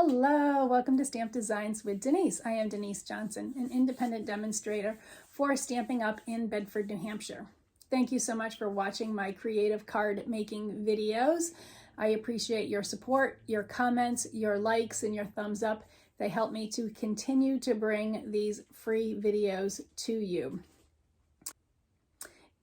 Hello, welcome to Stamp Designs with Denise. I am Denise Johnson, an independent demonstrator for Stamping Up in Bedford, New Hampshire. Thank you so much for watching my creative card making videos. I appreciate your support, your comments, your likes, and your thumbs up. They help me to continue to bring these free videos to you.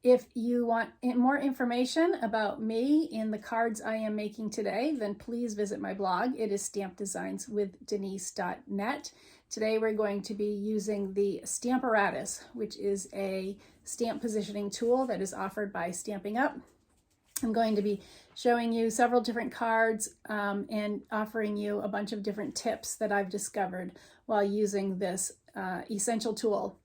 If you want more information about me and the cards I am making today, then please visit my blog. It is stampdesignswithdenise.net. Today we're going to be using the Stamparatus, which is a stamp positioning tool that is offered by Stampin' Up. I'm going to be showing you several different cards and offering you a bunch of different tips that I've discovered while using this essential tool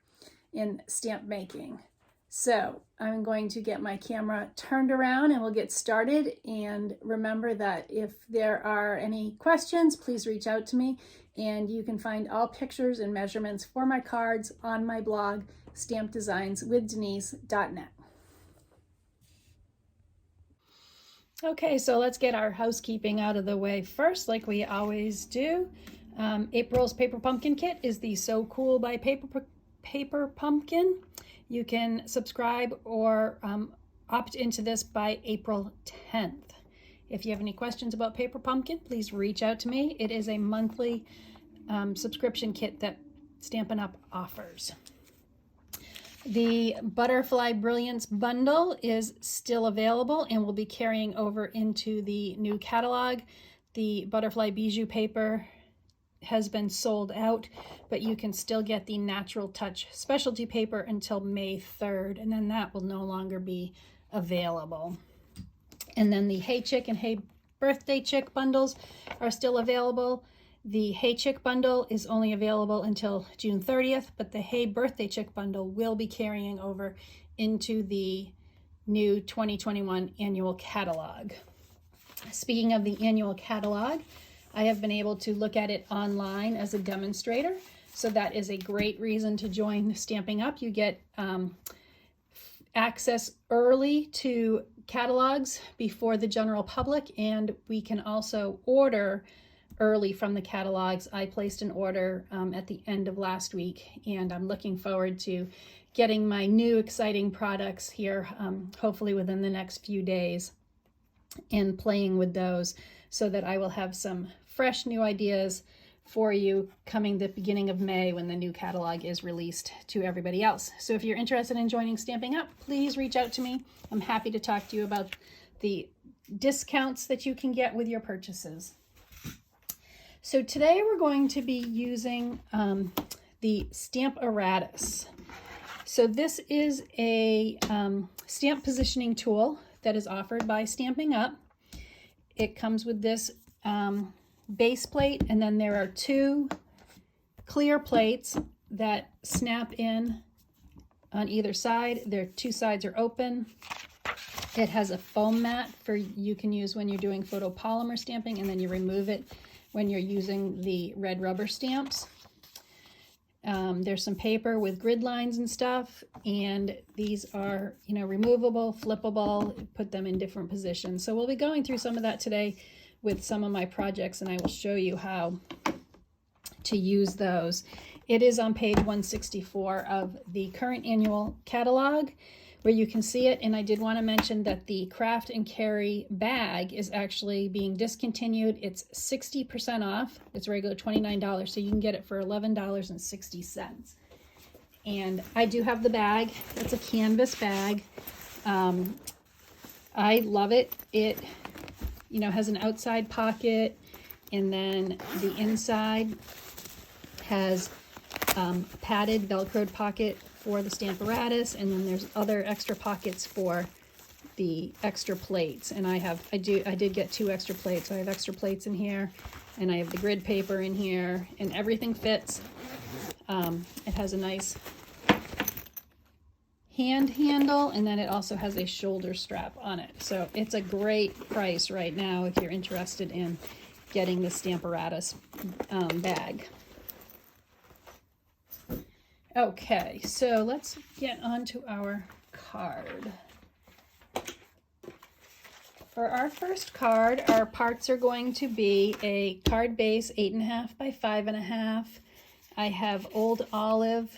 in stamp making. So I'm going to get my camera turned around and we'll get started. And remember that if there are any questions, please reach out to me. And you can find all pictures and measurements for my cards on my blog, stampdesignswithdenise.net. Okay, so let's get our housekeeping out of the way first, like we always do. April's Paper Pumpkin Kit is the So Cool by Paper Pumpkin. You can subscribe or opt into this by April 10th. If you have any questions about Paper Pumpkin, please reach out to me. It is a monthly subscription kit that Stampin' Up! Offers. The Butterfly Brilliance bundle is still available and will be carrying over into the new catalog. The Butterfly Bijou paper has been sold out, but you can still get the Natural Touch specialty paper until May 3rd, and then that will no longer be available. And then the Hey Chick and Hey Birthday Chick bundles are still available. The Hey Chick bundle is only available until June 30th, but the Hey Birthday Chick bundle will be carrying over into the new 2021 annual catalog. Speaking of the annual catalog, I have been able to look at it online as a demonstrator, so that is a great reason to join Stampin' Up. You get access early to catalogs before the general public, and we can also order early from the catalogs. I placed an order at the end of last week, and I'm looking forward to getting my new exciting products here, hopefully within the next few days, and playing with those so that I will have some fresh new ideas for you coming the beginning of May when the new catalog is released to everybody else. So if you're interested in joining Stampin' Up, please reach out to me. I'm happy to talk to you about the discounts that you can get with your purchases. So today we're going to be using the Stamparatus. So this is a stamp positioning tool that is offered by Stampin' Up. It comes with this base plate, and then there are two clear plates that snap in on either side. Their two sides are open. It has a foam mat for you can use when you're doing photopolymer stamping, and then you remove it when you're using the red rubber stamps. There's some paper with grid lines and stuff, and these are, removable, flippable, put them in different positions. So we'll be going through some of that today with some of my projects, and I will show you how to use those. It is on page 164 of the current annual catalog where you can see it, and I did want to mention that the Craft and Carry bag is actually being discontinued. It's 60% off. It's regular $29, so you can get it for $11.60. And I do have the bag. It's a canvas bag. I love it. It has an outside pocket, and then the inside has padded Velcroed pocket for the Stamparatus, and then there's other extra pockets for the extra plates. And I did get two extra plates. So I have extra plates in here, and I have the grid paper in here, and everything fits. It has a nice hand handle, and then it also has a shoulder strap on it. So it's a great price right now if you're interested in getting the Stamparatus bag. Okay, so let's get on to our card. For our first card, our parts are going to be a card base 8.5 by 5.5. I have Old Olive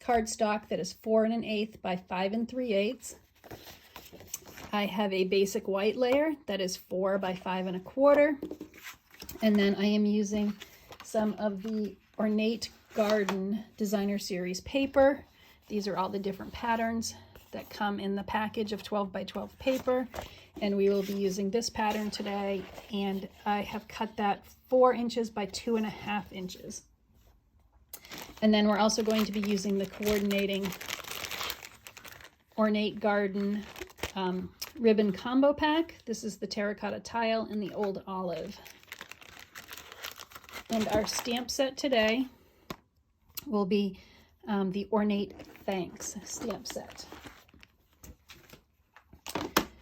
cardstock that is 4 1/8 by 5 3/8. I have a basic white layer that is 4 by 5 1/4. And then I am using some of the Ornate Garden Designer Series paper. These are all the different patterns that come in the package of 12 by 12 paper. And we will be using this pattern today. And I have cut that 4 inches by 2.5 inches. And then we're also going to be using the coordinating Ornate Garden ribbon combo pack. This is the terracotta tile and the old olive. And our stamp set today will be the Ornate Thanks stamp set.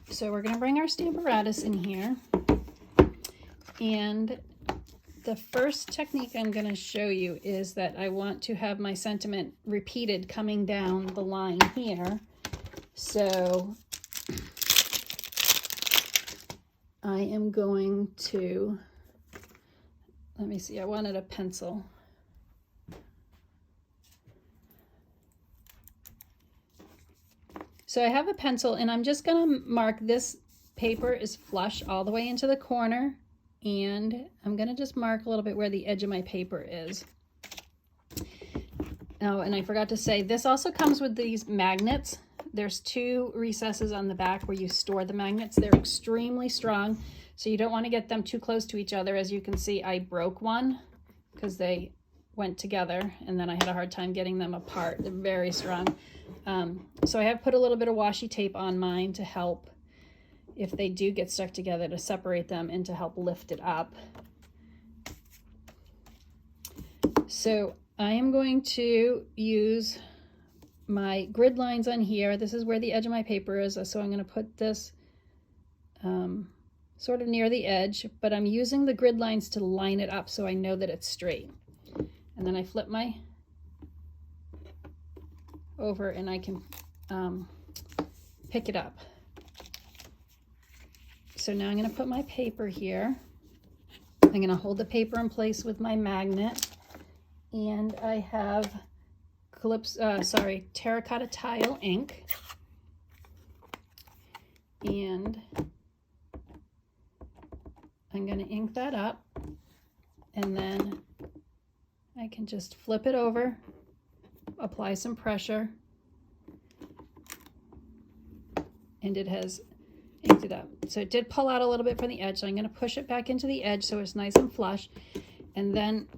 So we're going to bring our Stamparatus in here. And the first technique I'm going to show you is that I want to have my sentiment repeated coming down the line here. So I am going to, let me see, I wanted a pencil. So I have a pencil and I'm just going to mark this paper is flush all the way into the corner, and I'm going to just mark a little bit where the edge of my paper is. Oh, and I forgot to say, this also comes with these magnets. There's 2 recesses on the back where you store the magnets. They're extremely strong, so you don't want to get them too close to each other. As you can see, I broke one because they went together, and then I had a hard time getting them apart. They're very strong. So I have put a little bit of washi tape on mine to help, if they do get stuck together, to separate them and to help lift it up. So I am going to use my grid lines on here. This is where the edge of my paper is, so I'm going to put this sort of near the edge, but I'm using the grid lines to line it up so I know that it's straight. And then I flip my over and I can pick it up. So now I'm going to put my paper here. I'm going to hold the paper in place with my magnet, and I have terracotta tile ink, and I'm going to ink that up, and then I can just flip it over, apply some pressure, and it has inked it up. So it did pull out a little bit from the edge, so I'm going to push it back into the edge so it's nice and flush, and then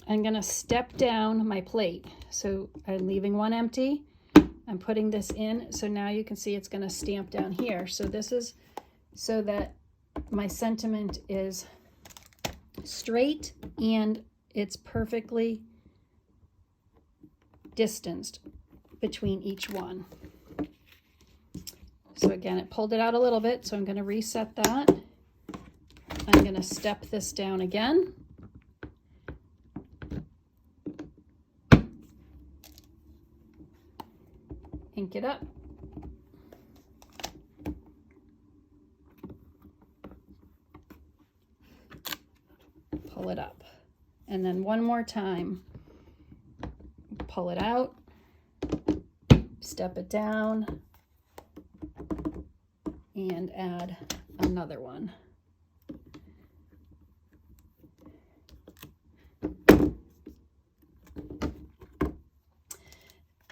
I'm going to step down my plate. So I'm leaving one empty. I'm putting this in, so now you can see it's going to stamp down here. So this is so that my sentiment is straight and it's perfectly distanced between each one. So again, it pulled it out a little bit, so I'm going to reset that. I'm going to step this down again. Ink it up. Pull it up. And then one more time. Pull it out. Step it down. And add another one.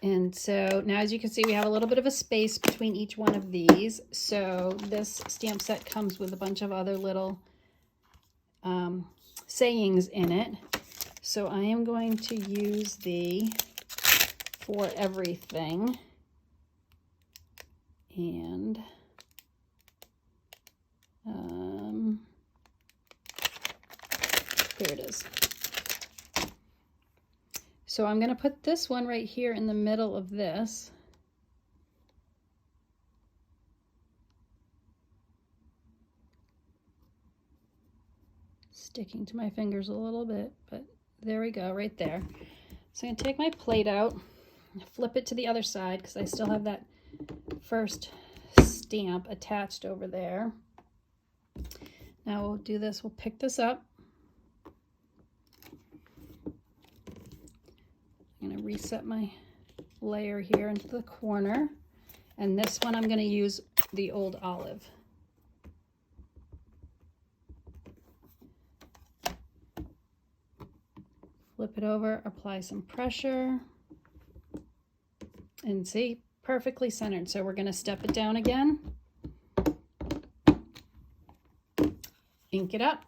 And so now, as you can see, we have a little bit of a space between each one of these. So this stamp set comes with a bunch of other little sayings in it. So I am going to use the For Everything. And there it is. So I'm going to put this one right here in the middle of this. Sticking to my fingers a little bit, but there we go, right there. So I'm going to take my plate out, flip it to the other side because I still have that first stamp attached over there. Now we'll do this, we'll pick this up. I'm going to reset my layer here into the corner. And this one I'm going to use the old olive. Flip it over, apply some pressure. And see, perfectly centered. So we're going to step it down again. Ink it up.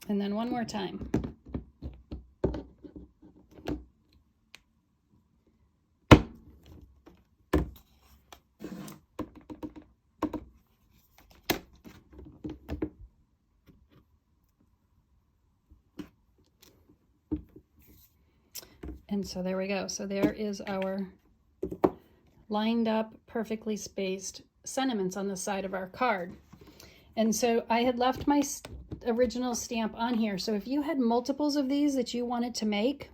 And then one more time. And so there we go. So there is our lined up, perfectly spaced sentiments on the side of our card. And so I had left my original stamp on here. So if you had multiples of these that you wanted to make,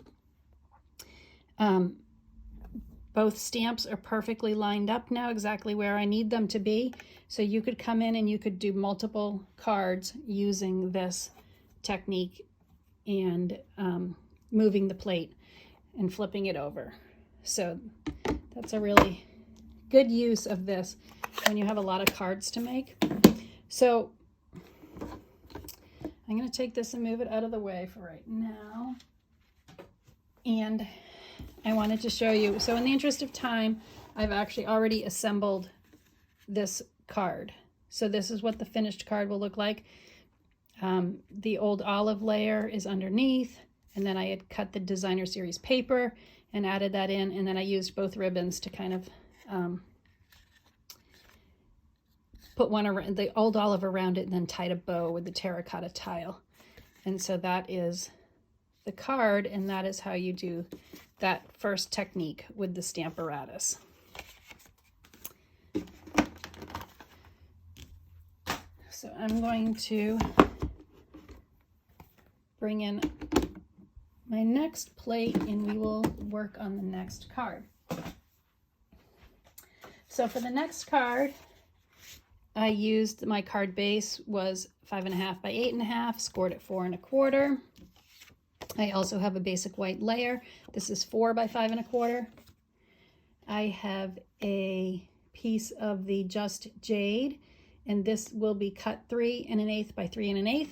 both stamps are perfectly lined up now, exactly where I need them to be. So you could come in and you could do multiple cards using this technique and moving the plate and flipping it over. So that's a really good use of this when you have a lot of cards to make. So I'm going to take this and move it out of the way for right now. And I wanted to show you, so in the interest of time, I've actually already assembled this card. So this is what the finished card will look like. The old olive layer is underneath, and then I had cut the designer series paper and added that in, and then I used both ribbons to kind of put one around the old olive around it and then tied a bow with the terracotta tile. And so that is the card, and that is how you do that first technique with the Stamparatus. So I'm going to bring in my next plate and we will work on the next card. So for the next card, I used, my card base was 5.5 by 8.5, scored at 4 1/4. I also have a basic white layer. This is 4 by 5 1/4. I have a piece of the Just Jade, and this will be cut 3 1/8 by 3 1/8.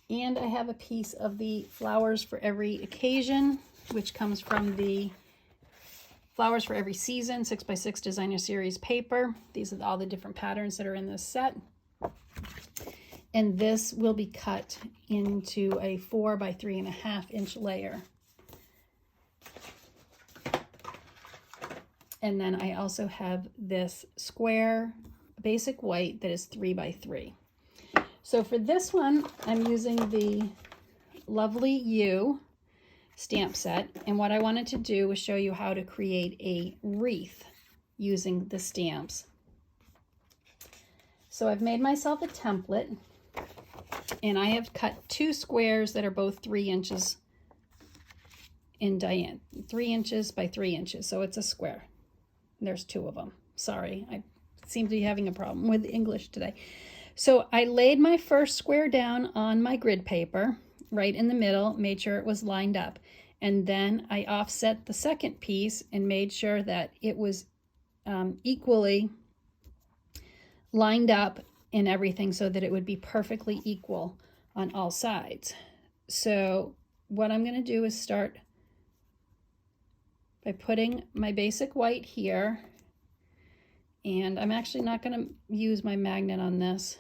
And I have a piece of the Flowers for Every Occasion, which comes from the Flowers for Every Season 6x6 designer series paper. These are all the different patterns that are in this set. And this will be cut into a 4 by 3.5 inch layer. And then I also have this square basic white that is 3 by 3. So for this one, I'm using the Lovely You stamp set. And what I wanted to do was show you how to create a wreath using the stamps. So I've made myself a template, and I have cut 2 squares that are both 3 inches in diameter, 3 inches by 3 inches. So it's a square. There's 2 of them. Sorry, I seem to be having a problem with English today. So I laid my first square down on my grid paper, right in the middle, made sure it was lined up. And then I offset the second piece and made sure that it was equally lined up and everything so that it would be perfectly equal on all sides. So what I'm going to do is start by putting my basic white here, and I'm actually not going to use my magnet on this.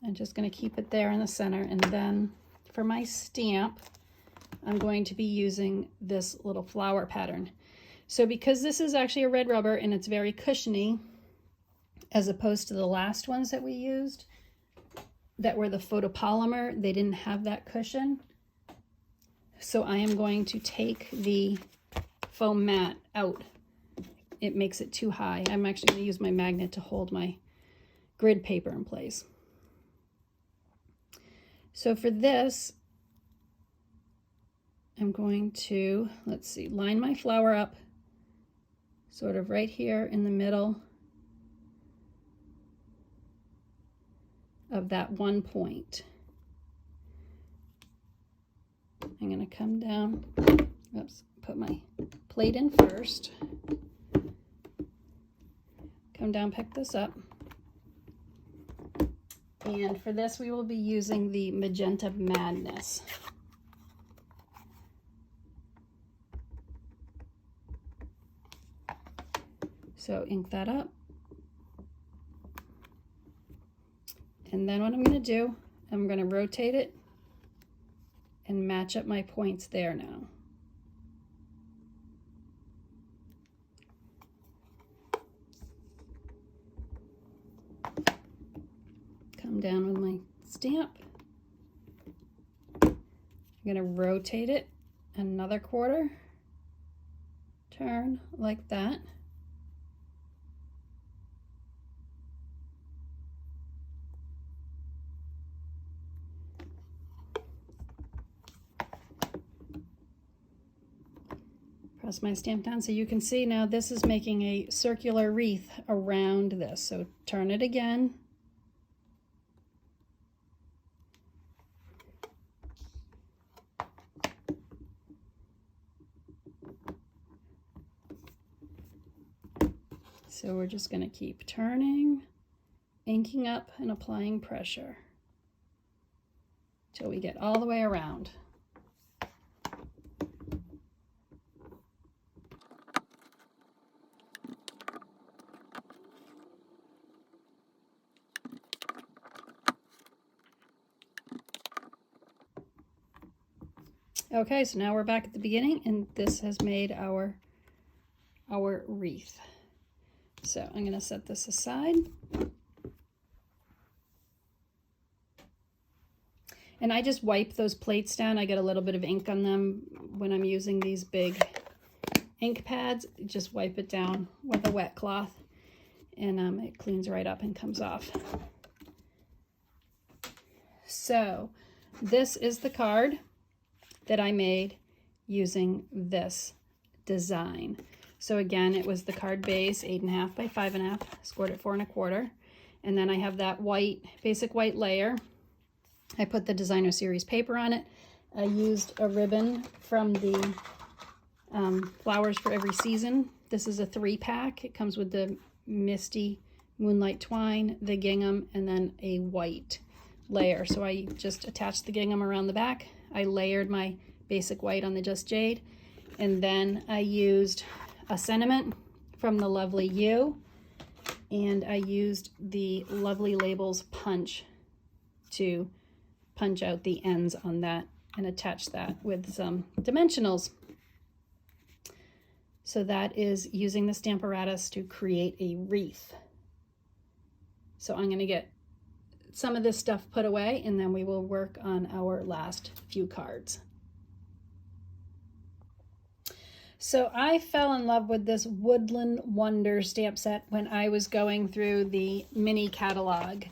I'm just going to keep it there in the center, and then for my stamp I'm going to be using this little flower pattern. So because this is actually a red rubber and it's very cushiony, as opposed to the last ones that we used that were the photopolymer, they didn't have that cushion. So I am going to take the foam mat out. It makes it too high. I'm actually going to use my magnet to hold my grid paper in place. So for this, I'm going to, let's see, line my flower up sort of right here in the middle of that one point. I'm going to come down, oops, put my plate in first, come down, pick this up, and for this we will be using the Magenta Madness. So ink that up, and then what I'm going to do, I'm going to rotate it and match up my points there now. Come down with my stamp. I'm going to rotate it another quarter, turn like that. Press my stamp down so you can see now this is making a circular wreath around this. So turn it again. So we're just going to keep turning, inking up and applying pressure till we get all the way around. Okay, so now we're back at the beginning, and this has made our wreath. So I'm going to set this aside. And I just wipe those plates down. I get a little bit of ink on them when I'm using these big ink pads. Just wipe it down with a wet cloth, and it cleans right up and comes off. So this is the card that I made using this design. So again, it was the card base, 8.5 by 5.5, scored at 4 1/4. And then I have that white, basic white layer. I put the designer series paper on it. I used a ribbon from the Flowers for Every Season. This is a 3-pack. It comes with the Misty Moonlight Twine, the gingham, and then a white layer. So I just attached the gingham around the back. I layered my basic white on the Just Jade, and then I used a sentiment from the Lovely You, and I used the Lovely Labels punch to punch out the ends on that and attach that with some dimensionals. So that is using the Stamparatus to create a wreath. So I'm going to get some of this stuff put away, and then we will work on our last few cards. So I fell in love with this Woodland Wonder stamp set when I was going through the mini catalog,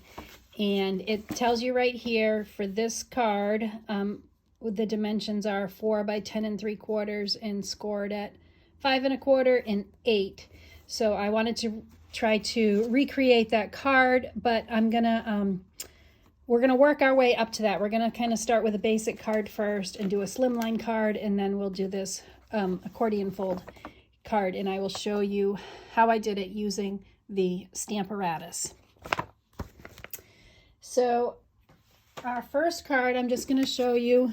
and it tells you right here for this card, the dimensions are 4 by 10 3/4 and scored at 5 1/4 and 8. So I wanted to try to recreate that card, but we're gonna work our way up to that. We're gonna kind of start with a basic card first and do a slimline card, and then we'll do this accordion fold card, and I will show you how I did it using the Stamparatus. So our first card, I'm just going to show you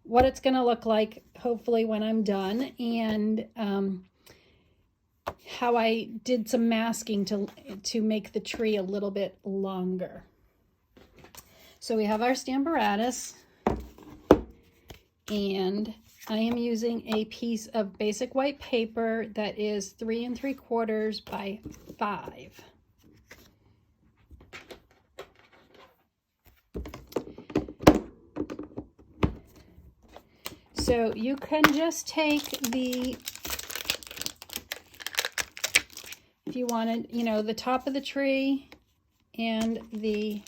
what it's going to look like, hopefully when I'm done, and how I did some masking to make the tree a little bit longer. So we have our Stamparatus, and I am using a piece of basic white paper that is 3 3/4 by 5. So you can just take if you wanted, the top of the tree and the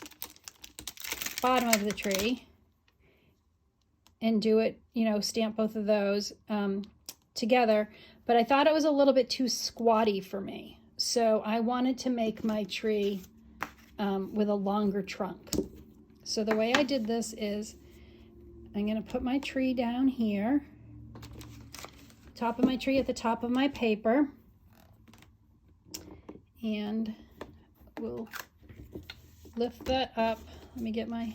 bottom of the tree, and do it, you know, stamp both of those together, but I thought it was a little bit too squatty for me. So I wanted to make my tree with a longer trunk. So the way I did this is I'm going to put my tree down here, top of my tree at the top of my paper, and we'll lift that up. Let me get my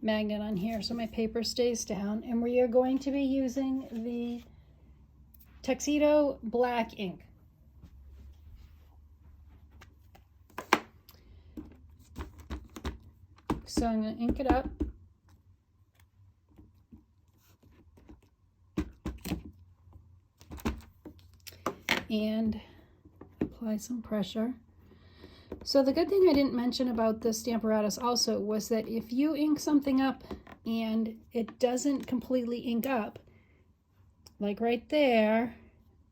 magnet on here so my paper stays down, and we are going to be using the Tuxedo black ink. So I'm going to ink it up. And apply some pressure. So the good thing I didn't mention about the Stamparatus also was that if you ink something up and it doesn't completely ink up, like right there,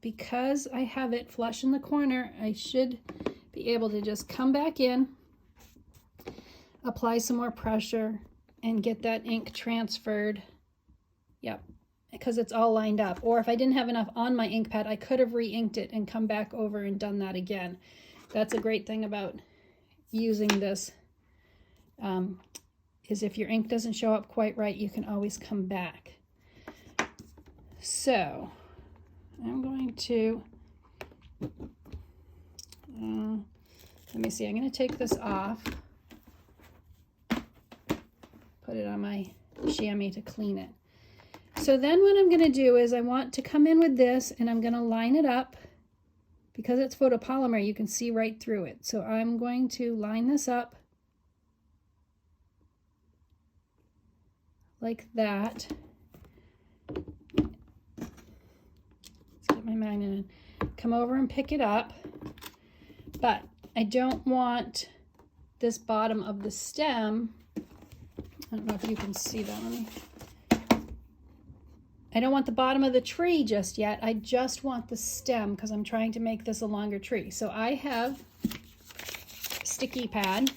because I have it flush in the corner, I should be able to just come back in, apply some more pressure, and get that ink transferred. Yep, because it's all lined up. Or if I didn't have enough on my ink pad, I could have re-inked it and come back over and done that again. That's a great thing about using this, is if your ink doesn't show up quite right, you can always come back. So I'm going to, let me see, I'm going to take this off, put it on my chamois to clean it. So then what I'm going to do is I want to come in with this, and I'm going to line it up. Because it's photopolymer, you can see right through it. So I'm going to line this up like that. Let's get my magnet in. Come over and pick it up. But I don't want this bottom of the stem. I don't know if you can see that. I don't want the bottom of the tree just yet. I just want the stem because I'm trying to make this a longer tree. So I have a sticky pad,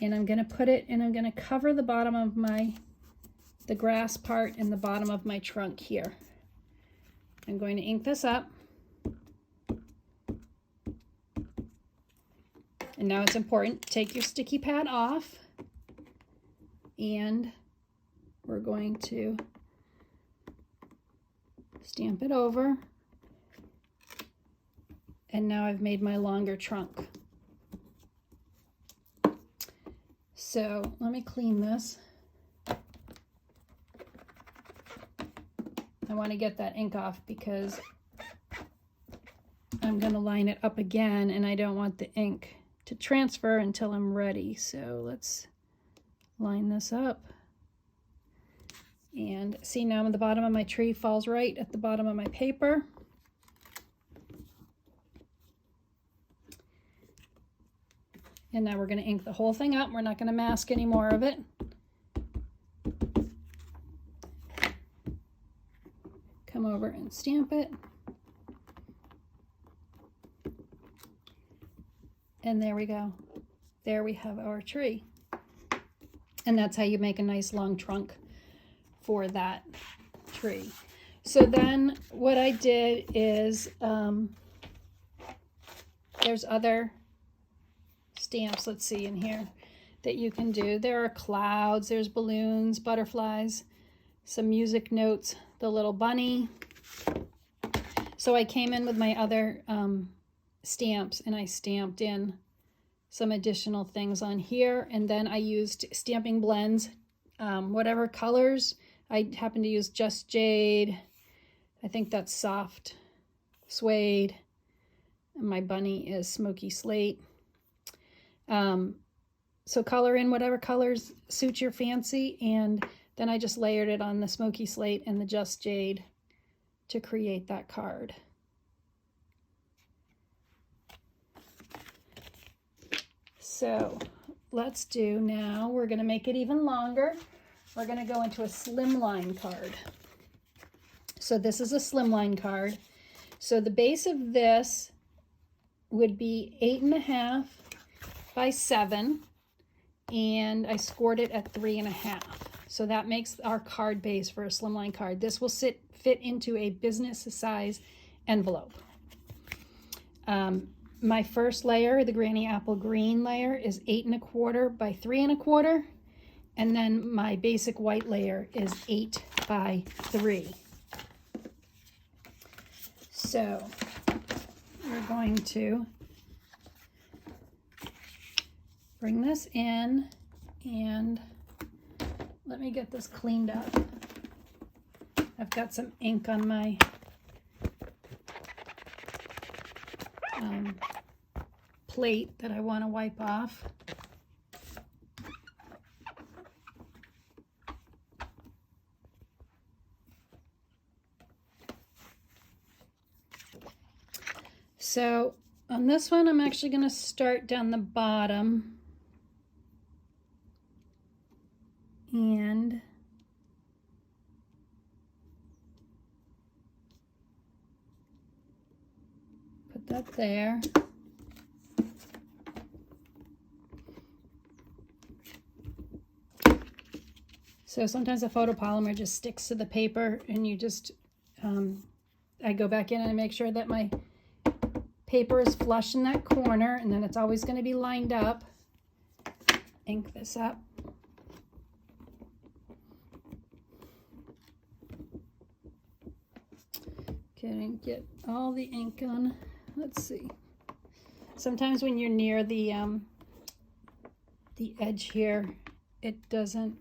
and I'm going to put it, and I'm going to cover the bottom of the grass part and the bottom of my trunk here. I'm going to ink this up. And now it's important, take your sticky pad off, and we're going to stamp it over, and now I've made my longer trunk. So let me clean this. I want to get that ink off because I'm going to line it up again, and I don't want the ink to transfer until I'm ready. So let's line this up. And see, now the bottom of my tree falls right at the bottom of my paper. And now we're going to ink the whole thing up. We're not going to mask any more of it. Come over and stamp it. And there we go. There we have our tree. And that's how you make a nice long trunk for that tree. So then what I did is, there's other stamps, let's see in here, that you can do. There are clouds, there's balloons, butterflies, some music notes, the little bunny. So I came in with my other stamps, and I stamped in some additional things on here, and then I used stamping blends, whatever colors. I happen to use Just Jade. I think that's soft suede. And my bunny is smoky slate. So color in whatever colors suit your fancy. And then I just layered it on the smoky slate and the Just Jade to create that card. So let's do now, we're going to make it even longer. We're going to go into a Slimline card. So this is a Slimline card. So the base of this would be 8.5 by 7, and I scored it at 3.5. So that makes our card base for a slimline card. This will fit into a business size envelope. My first layer, the Granny Apple Green layer, is 8 1/4 by 3 1/4. And then my basic white layer is 8 by 3. So we're going to bring this in, and let me get this cleaned up. I've got some ink on my plate that I want to wipe off. So on this one, I'm actually going to start down the bottom and put that there. So sometimes the photopolymer just sticks to the paper, and you just, I go back in and I make sure that my paper is flush in that corner, and then it's always going to be lined up. Ink this up. Okay, and get all the ink on. Let's see. Sometimes when you're near the edge here, it doesn't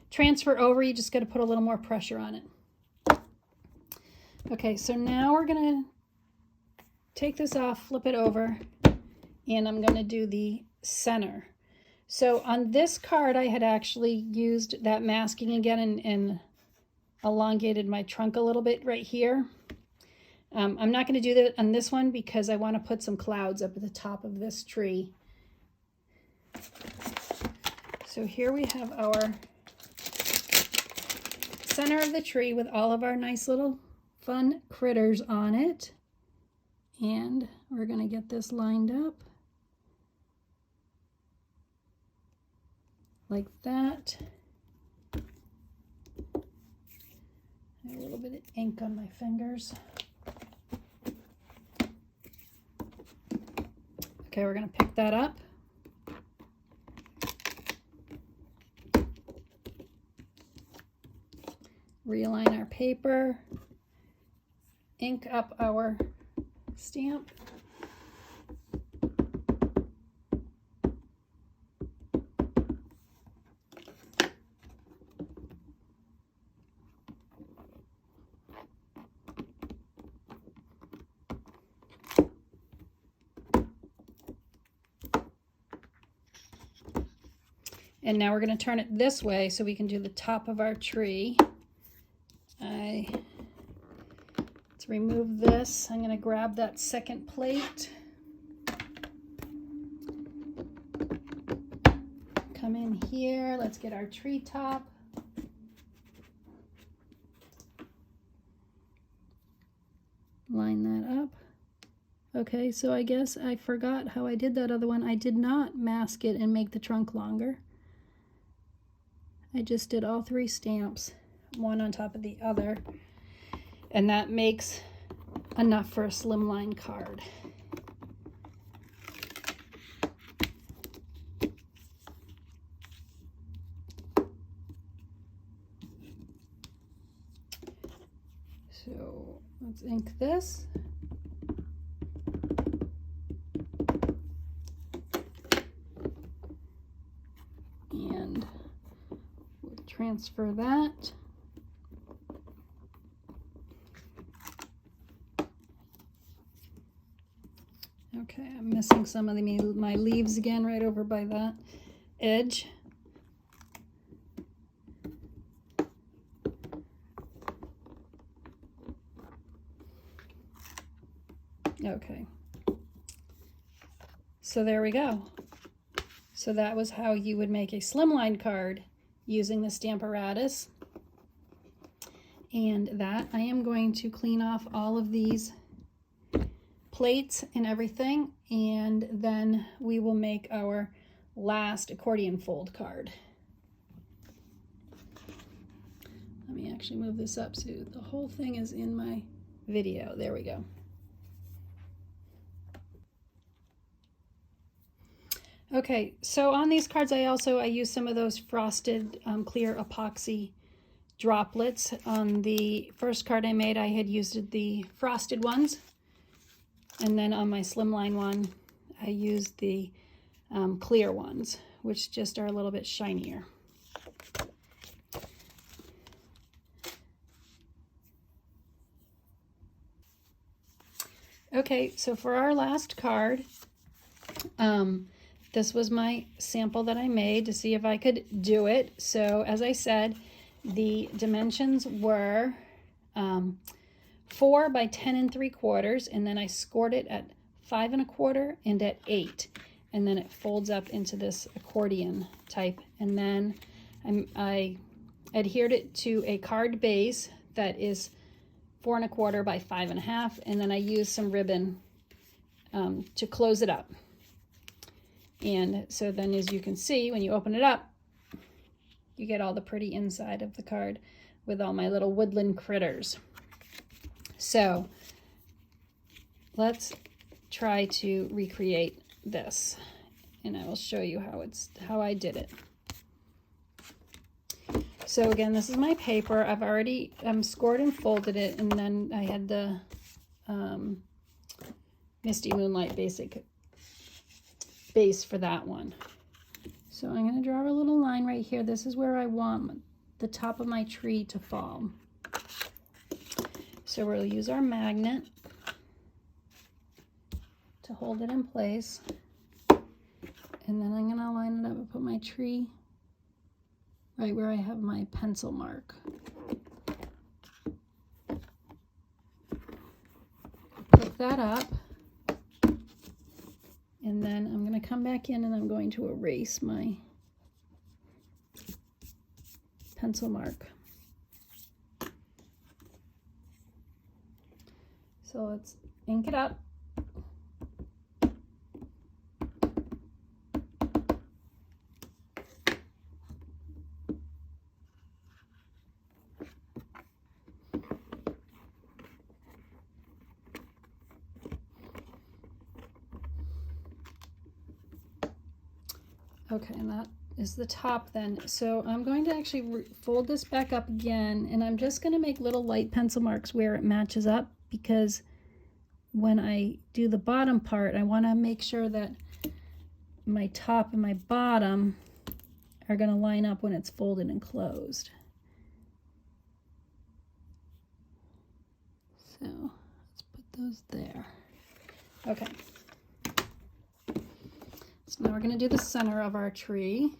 transfer over. You just got to put a little more pressure on it. Okay, so now we're going to take this off, flip it over, and I'm going to do the center. So on this card, I had actually used that masking again and elongated my trunk a little bit right here. I'm not going to do that on this one because I want to put some clouds up at the top of this tree. So here we have our center of the tree with all of our nice little fun critters on it. And we're going to get this lined up like that. A little bit of ink on my fingers. Okay, we're going to pick that up. Realign our paper. Ink up our stamp. And now we're going to turn it this way so we can do the top of our tree. Let's remove this. I'm going to grab that second plate. Come in here. Let's get our tree top. Line that up. Okay, so I guess I forgot how I did that other one. I did not mask it and make the trunk longer. I just did all 3 stamps, one on top of the other, and that makes enough for a slimline card. So let's ink this. And transfer that. Okay, I'm missing some of my leaves again right over by that edge. Okay, so there we go. So that was how you would make a slimline card using the Stamparatus. And that I am going to clean off all of these plates and everything, and then we will make our last accordion fold card. Let me actually move this up so the whole thing is in my video. There we go. Okay, so on these cards I use some of those frosted clear epoxy droplets. On the first card I made, I had used the frosted ones, and then on my Slimline one I used the clear ones, which just are a little bit shinier. Okay, so for our last card, this was my sample that I made to see if I could do it. So as I said, the dimensions were 4 by 10 3/4, and then I scored it at 5 1/4 and at 8, and then it folds up into this accordion type. And then I adhered it to a card base that is 4 1/4 by 5 1/2, and then I used some ribbon to close it up. And so then, as you can see, when you open it up, you get all the pretty inside of the card with all my little woodland critters. So let's try to recreate this, and I will show you how I did it. So again, this is my paper. I've already scored and folded it, and then I had the Misty Moonlight basic base for that one. So I'm going to draw a little line right here. This is where I want the top of my tree to fall. So we'll use our magnet to hold it in place. And then I'm going to line it up and put my tree right where I have my pencil mark. Pick that up. And then I'm going to come back in and I'm going to erase my pencil mark. So let's ink it up. Okay, and that is the top then. So I'm going to actually fold this back up again, and I'm just going to make little light pencil marks where it matches up, because when I do the bottom part, I want to make sure that my top and my bottom are going to line up when it's folded and closed. So let's put those there. Okay. So now we're going to do the center of our tree.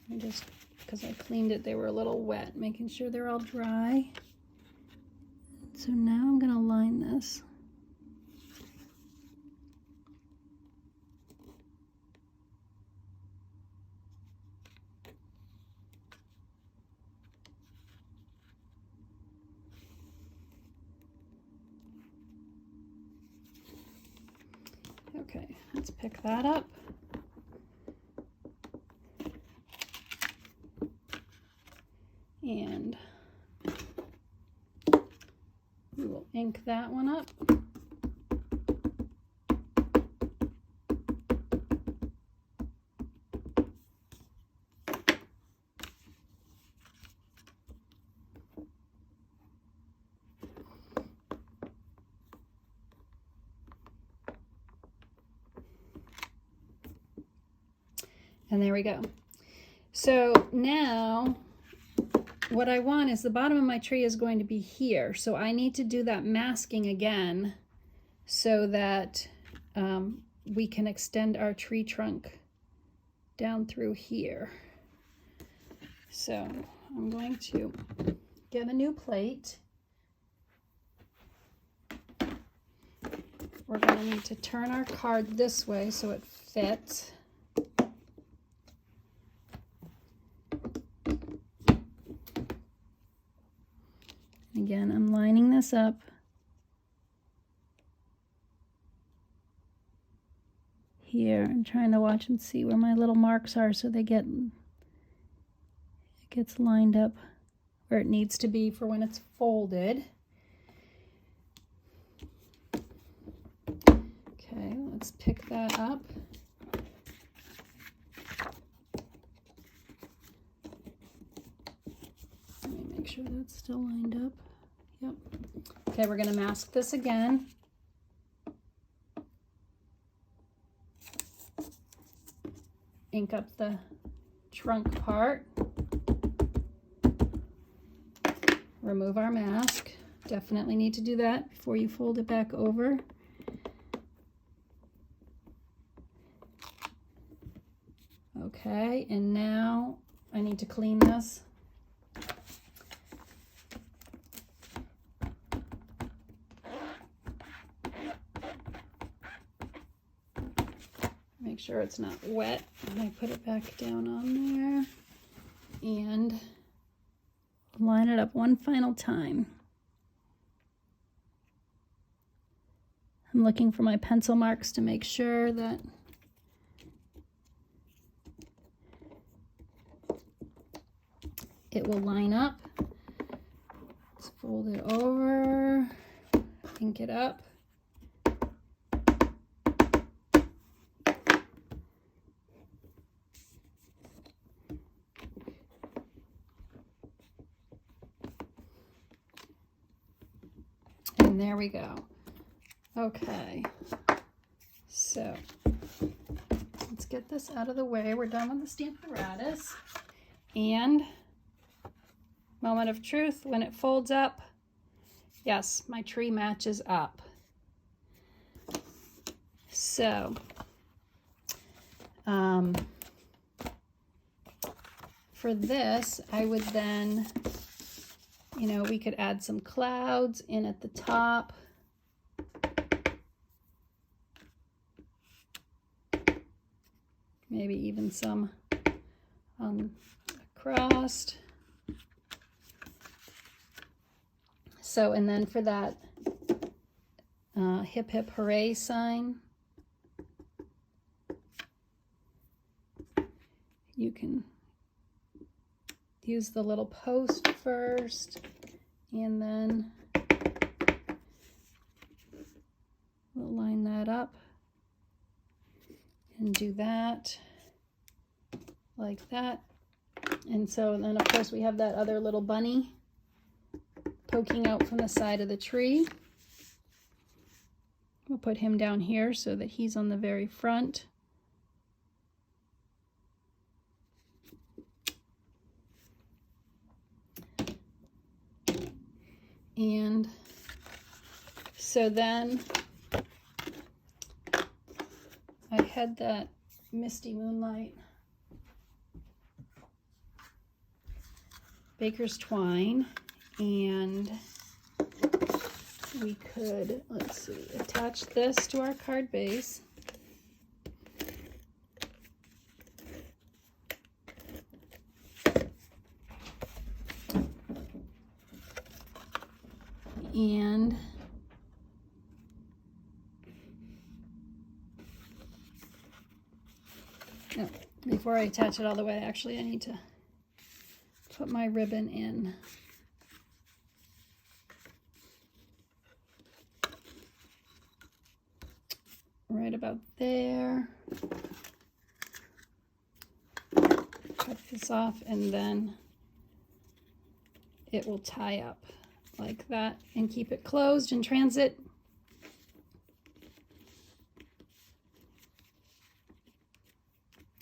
And just because I cleaned it, they were a little wet, making sure they're all dry. So now I'm going to line this. Okay, let's pick that up. And we will ink that one up. And there we go. So now what I want is the bottom of my tree is going to be here. So I need to do that masking again so that we can extend our tree trunk down through here. So I'm going to get a new plate. We're going to need to turn our card this way so it fits. Again, this up. Here, I'm trying to watch and see where my little marks are so it gets lined up where it needs to be for when it's folded. Okay, let's pick that up. Let me make sure that's still lined up. Yep. Okay, we're going to mask this again. Ink up the trunk part. Remove our mask. Definitely need to do that before you fold it back over. Okay, and now I need to clean this. Make sure it's not wet when I put it back down on there. And line it up one final time. I'm looking for my pencil marks to make sure that it will line up. Let's fold it over, ink it up. And there we go. Okay, so let's get this out of the way. We're done with the Stamparatus. And moment of truth, when it folds up, yes, my tree matches up. So, for this, I would then, you know, we could add some clouds in at the top. Maybe even some across. So, and then for that hip hip hooray sign, you can use the little post first, and then we'll line that up and do that like that. And so then of course we have that other little bunny poking out from the side of the tree. We'll put him down here so that he's on the very front. And so then I had that Misty Moonlight Baker's Twine, and we could, let's see, attach this to our card base. And no, before I attach it all the way, actually I need to put my ribbon in. Right about there. Cut this off, and then it will tie up like that and keep it closed in transit.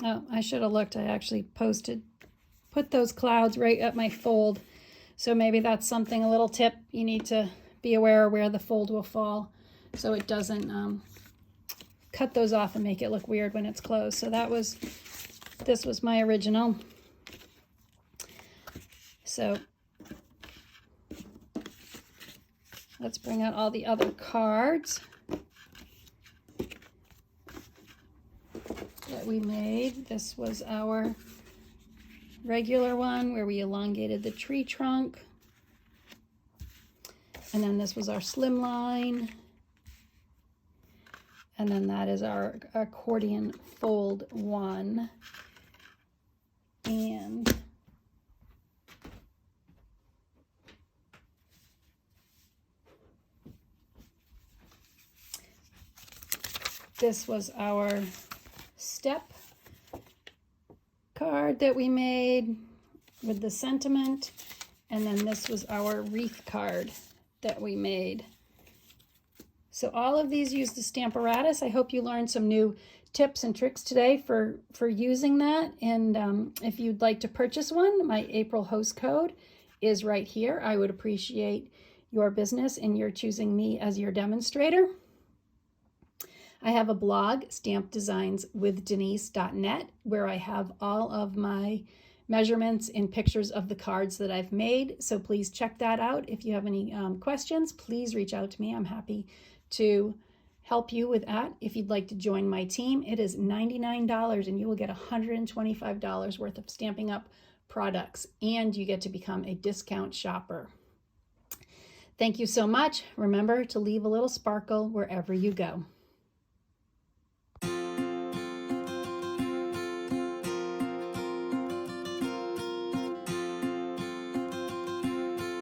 Oh, I should have looked. I actually put those clouds right at my fold. So maybe that's something, a little tip. You need to be aware of where the fold will fall so it doesn't cut those off and make it look weird when it's closed. So this was my original. So let's bring out all the other cards that we made. This was our regular one where we elongated the tree trunk. And then this was our Slimline. And then that is our Accordion Fold 1. And this was our step card that we made with the sentiment. And then this was our wreath card that we made. So all of these use the Stamparatus. I hope you learned some new tips and tricks today for using that. And if you'd like to purchase one, my April host code is right here. I would appreciate your business and your choosing me as your demonstrator. I have a blog, stampdesignswithdenise.net, where I have all of my measurements and pictures of the cards that I've made. So please check that out. If you have any questions, please reach out to me. I'm happy to help you with that. If you'd like to join my team, it is $99 and you will get $125 worth of Stampin' Up! Products, and you get to become a discount shopper. Thank you so much. Remember to leave a little sparkle wherever you go.